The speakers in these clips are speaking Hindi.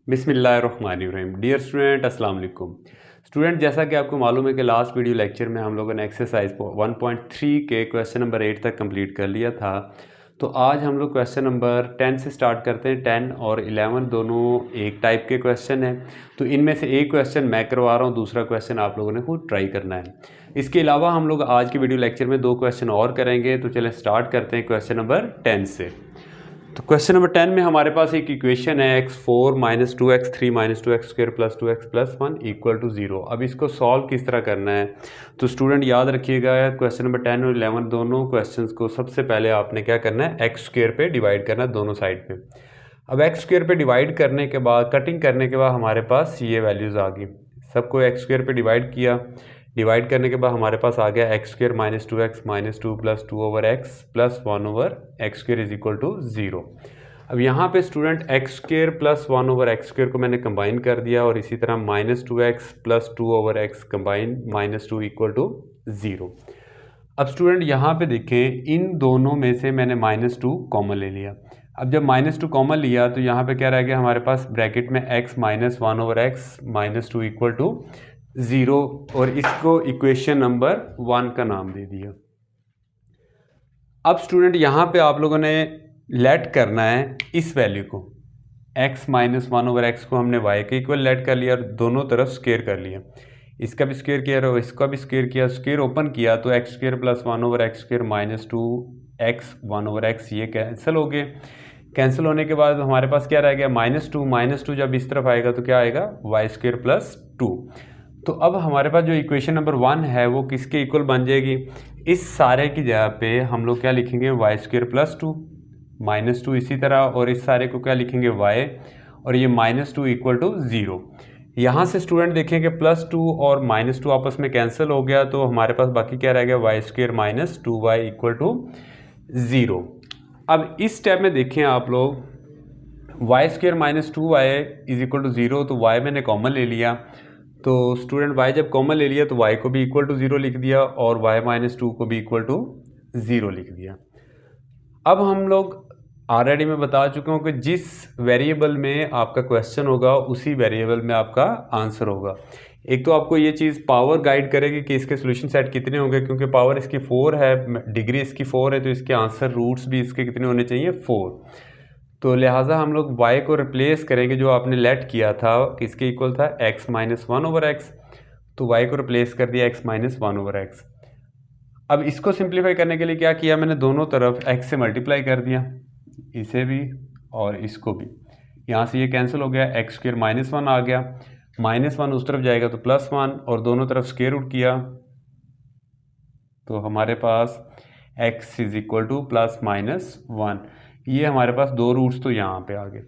बिस्मिल्लाहिर्रहमानिर्रहीम। डियर स्टूडेंट, अस्सलाम वालेकुम। स्टूडेंट, जैसा कि आपको मालूम है कि लास्ट वीडियो लेक्चर में हम लोगों ने एक्सरसाइज 1.3 के क्वेश्चन नंबर 8 तक कंप्लीट कर लिया था। तो आज हम लोग क्वेश्चन नंबर 10 से स्टार्ट करते हैं। 10 और 11 दोनों एक टाइप के क्वेश्चन हैं, तो इनमें से एक क्वेश्चन मैं करवा रहा हूँ, दूसरा क्वेश्चन आप लोगों ने खुद ट्राई करना है। इसके अलावा हम लोग आज के वीडियो लेक्चर में 2 क्वेश्चन और करेंगे। तो चलें स्टार्ट करते हैं क्वेश्चन नंबर 10 से। तो क्वेश्चन नंबर 10 में हमारे पास एक इक्वेशन है x4 minus 2x3 minus 2x² plus 2x plus 1 equal to 0। अब इसको सॉल्व किस तरह करना है, तो स्टूडेंट याद रखिएगा क्वेश्चन नंबर 10 और 11 दोनों क्वेश्चंस को सबसे पहले आपने क्या करना है, x² पे डिवाइड करना है दोनों साइड पे। अब x² पे डिवाइड करने के बाद, कटिंग करने के बाद हमारे पास ये वैल्यूज़ आ गई। सबको x² पे डिवाइड किया, डिवाइड करने के बाद हमारे पास आ गया x² minus 2x minus 2 plus 2 over x plus 1 over x² is equal to 0। अब यहाँ पे student x² plus 1 over x² को मैंने कंबाइन कर दिया, और इसी तरह minus 2x plus 2 over x combine minus 2 equal to 0। अब स्टूडेंट यहाँ पे देखें, इन दोनों में से मैंने माइनस 2 कॉमन ले लिया। अब जब माइनस 2 कॉमन लिया तो यहाँ पे क्या रह गया हमारे पास, ब्रैकेट में x minus 1 over x minus 2 equal to 0, और इसको इक्वेशन नंबर 1 का नाम दे दिया। अब स्टूडेंट यहाँ पे आप लोगों ने लेट करना है इस वैल्यू को, x माइनस 1 ओवर x को हमने y के इक्वल लेट कर लिया और दोनों तरफ स्क्वायर कर लिया। इसका भी स्क्वायर किया और इसका भी स्क्वायर किया, स्क्वायर ओपन किया तो x² plus 1 over x² minus 2x 1 over x ये कैंसिल हो गए। कैंसिल होने के बाद हमारे पास क्या रह गया, माइनस 2 जब इस तरफ आएगा तो क्या आएगा, y² प्लस 2। तो अब हमारे पास जो इक्वेशन नंबर 1 है वो किसके इक्वल बन जाएगी, इस सारे की जगह पे हम लोग क्या लिखेंगे, y² प्लस 2 माइनस 2, इसी तरह, और इस सारे को क्या लिखेंगे y, और ये माइनस 2 इक्वल टू 0। यहाँ से स्टूडेंट देखेंगे प्लस 2 और माइनस 2 आपस में कैंसिल हो गया, तो हमारे पास बाकी क्या रह गया, y² minus 2y equal to 0। अब इस स्टेप में देखें आप लोग, y² minus 2y is equal to 0, तो y मैंने कॉमन ले लिया। तो स्टूडेंट y जब कॉमन ले लिया तो y को भी इक्वल टू 0 लिख दिया, और y माइनस 2 को भी इक्वल टू 0 लिख दिया। अब हम लोग ऑलरेडी मैं बता चुका हूँ कि जिस वेरिएबल में आपका क्वेश्चन होगा उसी वेरिएबल में आपका आंसर होगा। एक तो आपको ये चीज़ पावर गाइड करेगी कि इसके सोल्यूशन सेट कितने होंगे, क्योंकि पावर इसकी 4 है, डिग्री इसकी 4 है, तो इसके आंसर रूट्स भी इसके कितने होने चाहिए, 4। तो लिहाजा हम लोग y को रिप्लेस करेंगे, जो आपने लेट किया था किसके इक्वल था, x माइनस 1 ओवर x, तो y को रिप्लेस कर दिया x माइनस 1 ओवर x। अब इसको सिंप्लीफाई करने के लिए क्या किया मैंने, दोनों तरफ x से मल्टीप्लाई कर दिया, इसे भी और इसको भी। यहाँ से ये कैंसिल हो गया, x² माइनस 1 आ गया, माइनस 1 उस तरफ जाएगा तो प्लस 1, और दोनों तरफ स्क्वायर रूट किया तो हमारे पास x is equal two plus minus 1। ये हमारे पास दो रूट्स तो यहाँ पे आ गए।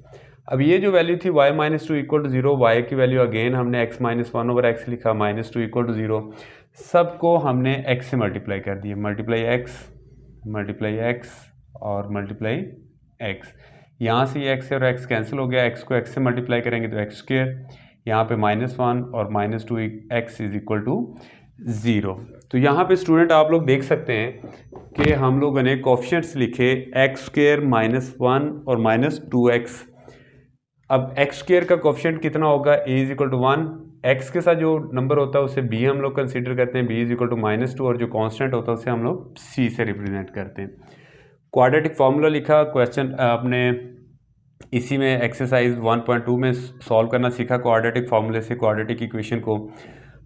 अब ये जो वैल्यू थी y minus 2 equal to 0, y की वैल्यू अगेन हमने x माइनस 1 ओवर x लिखा, माइनस 2 इक्वल टू 0, सबको हमने x से मल्टीप्लाई कर दिया, मल्टीप्लाई x और मल्टीप्लाई x। यहाँ से ये x और x कैंसिल हो गया, x को x से मल्टीप्लाई करेंगे तो x², यहाँ पे माइनस 1 और minus 2x is equal to 0। तो यहाँ पे स्टूडेंट आप लोग देख सकते हैं कि हम लोगों ने कोफिशिएंट्स लिखे x² माइनस 1 और माइनस 2x। अब x² का कोफिशिएंट कितना होगा, a is equal to 1, x के साथ जो नंबर होता है उसे b हम लोग कंसीडर करते हैं, b is equal to minus 2, और जो कांस्टेंट होता है उसे हम लोग c से रिप्रेजेंट करते हैं। क्वाड्रेटिक फार्मूला लिखा, क्वेश्चन आपने इसी में एक्सरसाइज 1.2 में सॉल्व करना सीखा क्वाड्रेटिक फार्मूले से क्वाड्रेटिक इक्वेशन को।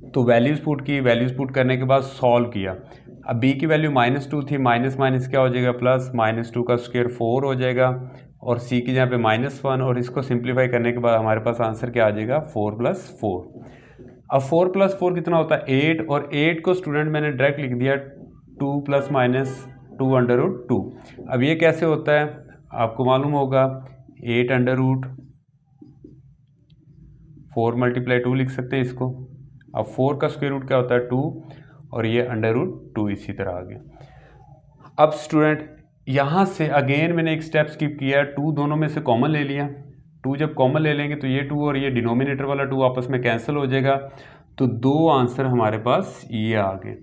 तो वैल्यूज़ पुट की, वैल्यूज़ पुट करने के बाद सॉल्व किया। अब b की वैल्यू माइनस 2 थी, माइनस माइनस क्या हो जाएगा, प्लस, माइनस 2 का स्क्वायर 4 हो जाएगा, और c की जहाँ पे माइनस 1, और इसको सिंप्लीफाई करने के बाद हमारे पास आंसर क्या आ जाएगा, 4 प्लस 4। अब 4 प्लस 4 कितना होता है, 8, और 8 को स्टूडेंट मैंने डायरेक्ट लिख दिया 2 प्लस माइनस 2 अंडर रूट 2। अब ये कैसे होता है आपको मालूम होगा, 8 अंडर रूट 4 मल्टीप्लाई 2 लिख सकते हैं इसको। अब 4 का स्क्वायर रूट क्या होता है, 2, और ये अंडर रूट 2 इसी तरह आ गया। अब स्टूडेंट यहाँ से अगेन मैंने एक स्टेप स्किप किया, 2 दोनों में से कॉमन ले लिया। 2 जब कॉमन ले लेंगे तो ये 2 और ये डिनोमिनेटर वाला 2 आपस में कैंसिल हो जाएगा, तो 2 आंसर हमारे पास ये आ गए।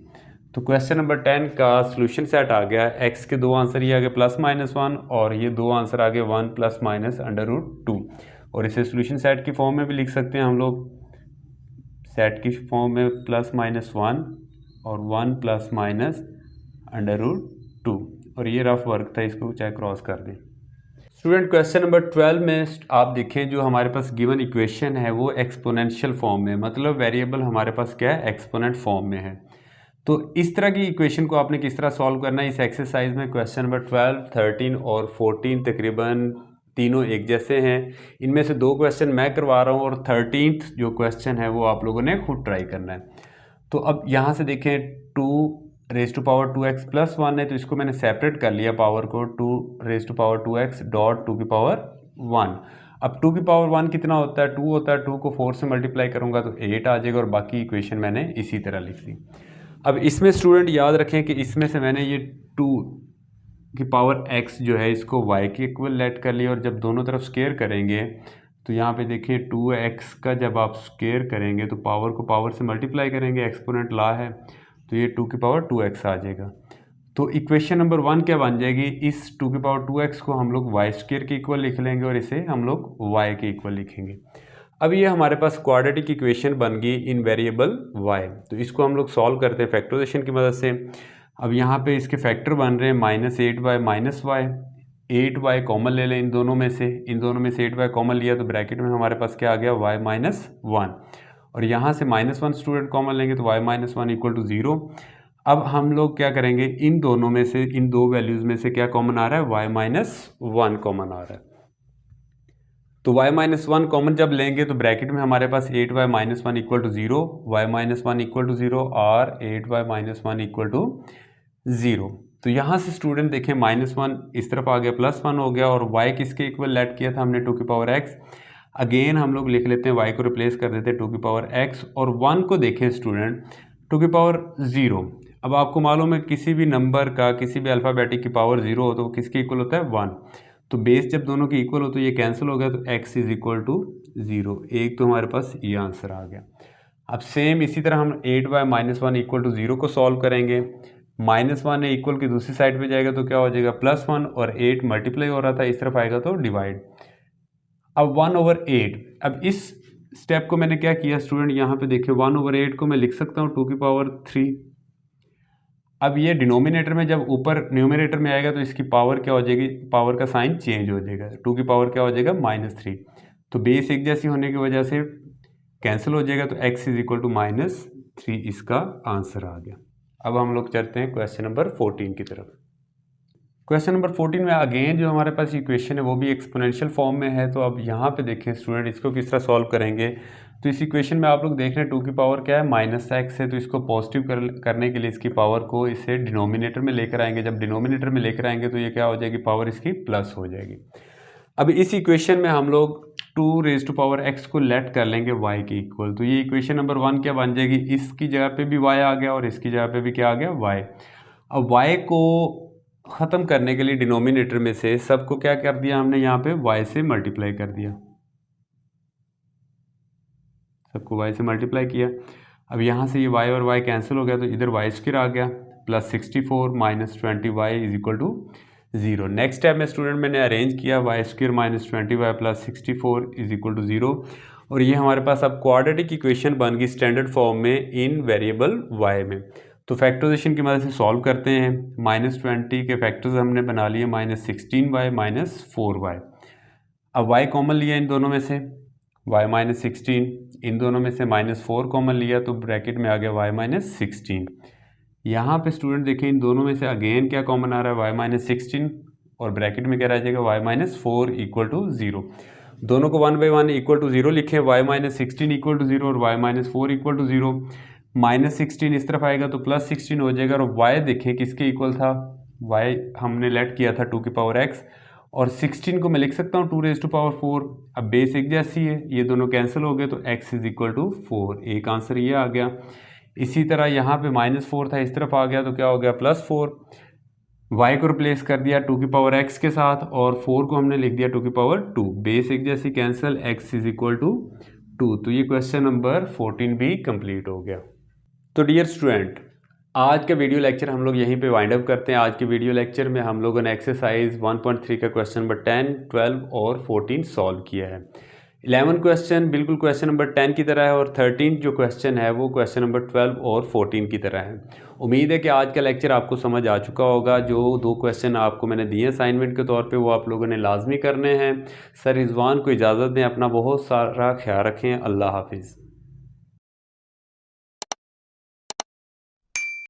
तो क्वेश्चन नंबर 10 का सोल्यूशन सेट आ गया, x के 2 आंसर ये आ गए प्लस माइनस 1, और ये 2 आंसर आ गए 1 प्लस माइनस अंडर रूट 2। और इसे सोल्यूशन सेट की फॉर्म में भी लिख सकते हैं हम लोग, सेट की फॉर्म में +-1 और 1 ±√2, और ये रफ वर्क था, इसको चाहे क्रॉस कर दें। स्टूडेंट क्वेश्चन नंबर 12 में आप देखें जो हमारे पास गिवन इक्वेशन है वो एक्सपोनेंशियल फॉर्म में, मतलब वेरिएबल हमारे पास क्या है, एक्सपोनेंट फॉर्म में है। तो इस तरह की इक्वेशन को आपने किस तरह सॉल्व करना है इस एक्सरसाइज में। क्वेश्चन नंबर 12, 13 और 14 तकरीबन तीनों एक जैसे हैं। इनमें से 2 क्वेश्चन मैं करवा रहा हूँ और 13th जो क्वेश्चन है वो आप लोगों ने खुद ट्राई करना है। तो अब यहाँ से देखें 2⁻² x + 1 है, तो इसको मैंने सेपरेट कर लिया पावर को, 2⁻² डॉट 2⁻1। अब 2⁻1 कितना होता है, 2 होता है, 2 को 4 से मल्टीप्लाई करूँगा तो 8 आ जाएगा, और बाकी इक्वेशन मैंने इसी तरह लिख दी। अब इसमें स्टूडेंट याद रखें कि इसमें से मैंने ये 2⁻x जो है इसको y के इक्वल लेट कर लिया, और जब दोनों तरफ स्क्वायर करेंगे तो यहाँ पे देखिए 2x का जब आप स्क्वायर करेंगे तो पावर को पावर से मल्टीप्लाई करेंगे, एक्सपोनेंट ला है, तो ये 2⁻2x आ जाएगा। तो इक्वेशन नंबर 1 क्या बन जाएगी, इस 2⁻2x को हम लोग y स्क्वायर के इक्वल लिख लेंगे और इसे हम लोग y के इक्वल लिखेंगे। अब ये हमारे पास क्वाड्रेटिक इक्वेशन बन गई इन वेरिएबल y। तो इसको हम लोग सॉल्व करते हैं फैक्टराइजेशन की मदद से। अब यहाँ पे इसके फैक्टर बन रहे हैं -8y - y, 8y कॉमन ले लें इन दोनों में से, 8y कॉमन लिया तो ब्रैकेट में हमारे पास क्या आ गया, y - 1, और यहाँ से -1 स्टूडेंट कॉमन लेंगे तो y - 1 = 0। अब हम लोग क्या करेंगे, इन दोनों में से, इन 2 वैल्यूज़ में से क्या कॉमन आ रहा है, y - 1 कॉमन आ रहा है। तो y - 1 कॉमन जब लेंगे तो ब्रैकेट में हमारे पास 8y - 1 = 0, y - 1 = 0 और 8y - 1 = 0। तो यहाँ से स्टूडेंट देखें -1 इस तरफ आ गया, +1 हो गया, और y किसके इक्वल लेट किया था हमने, 2⁻x। अगेन हम लोग लिख लेते हैं, y को रिप्लेस कर देते हैं 2⁻x, और 1 को देखें स्टूडेंट 2⁻0। अब आपको मालूम है किसी भी नंबर का, किसी भी अल्फ़ाबेटिक की पावर 0 हो तो किसके इक्वल होता है, 1। तो बेस जब दोनों की इक्वल हो तो ये कैंसिल हो गया, तो x = 0। एक तो हमारे पास ये आंसर आ गया। अब सेम इसी तरह हम 8y - 1 = 0 को सॉल्व करेंगे। -1 है, इक्वल की दूसरी साइड पे जाएगा तो क्या हो जाएगा, +1, और 8 मल्टीप्लाई हो रहा था, इस तरफ आएगा तो डिवाइड। अब 1/8, अब इस स्टेप को मैंने क्या किया स्टूडेंट, यहाँ पे देखिए 1/8 को मैं लिख सकता हूँ 2⁻3। अब ये डिनोमिनेटर में जब ऊपर न्यूमरेटर में आएगा तो इसकी पावर क्या हो जाएगी, पावर का साइन चेंज हो जाएगा, 2 की पावर क्या हो जाएगा, -3। तो बेस एक जैसी होने की वजह से कैंसिल हो जाएगा, तो x = -3 इसका आंसर आ गया। अब हम लोग चलते हैं क्वेश्चन नंबर 14 की तरफ। क्वेश्चन नंबर 14 में अगेन जो हमारे पास इक्वेशन है वो भी एक्सपोनेंशियल फॉर्म में है। तो अब यहाँ पे देखें स्टूडेंट, इसको किस तरह सॉल्व करेंगे। तो इस इक्वेशन में आप लोग देख रहे हैं 2 की पावर क्या है, -x है, तो इसको पॉजिटिव करने के लिए इसकी पावर को इसे डिनोमिनेटर में लेकर आएंगे। जब डिनोमिनेटर में लेकर आएंगे तो ये क्या हो जाएगी, पावर इसकी प्लस हो जाएगी। अब इस इक्वेशन में हम लोग 2⁻x को लेट कर लेंगे y के इक्वल। तो ये इक्वेशन नंबर 1 क्या बन जाएगी, इसकी जगह पे भी y आ गया और इसकी जगह पे भी क्या आ गया, y। अब y को ख़त्म करने के लिए डिनोमिनेटर में से सबको क्या कर दिया हमने, यहाँ पे y से मल्टीप्लाई कर दिया, सबको y से मल्टीप्लाई किया। अब यहाँ से ये y और y कैंसिल हो गया तो इधर y² आ गया, +64 - 20y = 0। नेक्स्ट स्टेप में स्टूडेंट मैंने अरेंज किया, y² - 20y + 64 = 0, और ये हमारे पास अब क्वाड्रेटिक इक्वेशन बन गई स्टैंडर्ड फॉर्म में इन वेरिएबल y में। तो फैक्टराइजेशन की मदद से सॉल्व करते हैं। -20 के फैक्टर्स हमने बना लिए, -16y - 4y। अब y कॉमन लिया इन दोनों में से, y - 16, इन दोनों में से -4 कॉमन लिया तो ब्रैकेट में आ गया y - 16। यहाँ पे स्टूडेंट देखें इन दोनों में से अगेन क्या कॉमन आ रहा है, y - 16, और ब्रैकेट में क्या रह जाएगा, y - 4 = 0। दोनों को 1/1 = 0 लिखें, y - 16 = 0 और y - 4 = 0। -16 इस तरफ आएगा तो +16 हो जाएगा, और y देखें किसके इक्वल था, y हमने लेट किया था 2⁻x, और 16 को मैं लिख सकता हूँ 2⁻4। अब बेस एक जैसी है, ये दोनों कैंसिल हो गए तो x = 4, एक आंसर ये आ गया। इसी तरह यहाँ पे -4 था, इस तरफ आ गया तो क्या हो गया, +4। y को रिप्लेस कर दिया 2⁻x के साथ, और 4 को हमने लिख दिया 2⁻2, बेस एक जैसी कैंसिल, x = 2। तो ये क्वेश्चन नंबर 14 भी कंप्लीट हो गया। तो डियर स्टूडेंट, आज का वीडियो लेक्चर हम लोग यहीं पे वाइंड अप करते हैं। आज के वीडियो लेक्चर में हम लोगों ने एक्सरसाइज 1.3 का क्वेश्चन नंबर 10, 12 और 14 सॉल्व किया है। 11 क्वेश्चन बिल्कुल क्वेश्चन नंबर 10 की तरह है और 13 जो क्वेश्चन है वो क्वेश्चन नंबर 12 और 14 की तरह है। उम्मीद है कि आज का लेक्चर आपको समझ आ चुका होगा। जो 2 क्वेश्चन आपको मैंने दिए असाइनमेंट के तौर पे वो आप लोगों ने लाजमी करने हैं। सर रिजवान को इजाज़त दें, अपना बहुत सारा ख्याल रखें। अल्लाह हाफिज़।